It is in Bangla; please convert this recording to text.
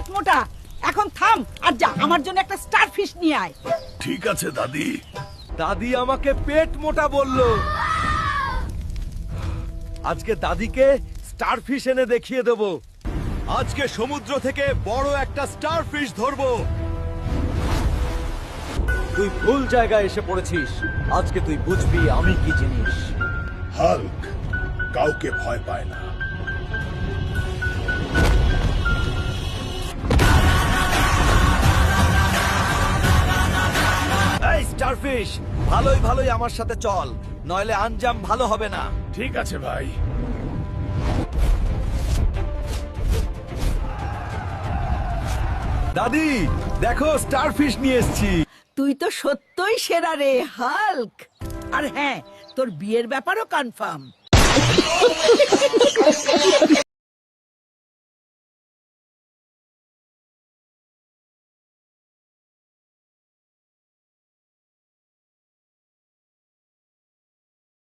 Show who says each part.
Speaker 1: পেট মোটা। এখন থাম আর যা আমার জন্য একটা স্টারফিশ নিয়ে আয়।
Speaker 2: ঠিক আছে দাদি।
Speaker 3: দাদি আমাকে পেট মোটা বলল। আজকে দাদিকে স্টারফিশ এনে দেখিয়ে দেব। আজকে সমুদ্র থেকে বড় একটা স্টারফিশ ধরবো। তুই ভুল জায়গায় এসে পড়েছিস। আজকে তুই বুঝবি আমি কি জিনিস।
Speaker 2: হাল্ক কাউকে ভয় পায় না।
Speaker 3: এই স্টারফিশ, ভালোই ভালোই আমার সাথে চল, নইলে আঞ্জাম ভালো হবে না।
Speaker 2: ঠিক আছে ভাই।
Speaker 3: দাদি দেখো স্টারফিশ নিয়ে এসেছি।
Speaker 1: তুই তো সত্যই সেরা রে হাল্ক। আর হ্যাঁ, তোর বিয়ের ব্যাপারও কনফার্ম।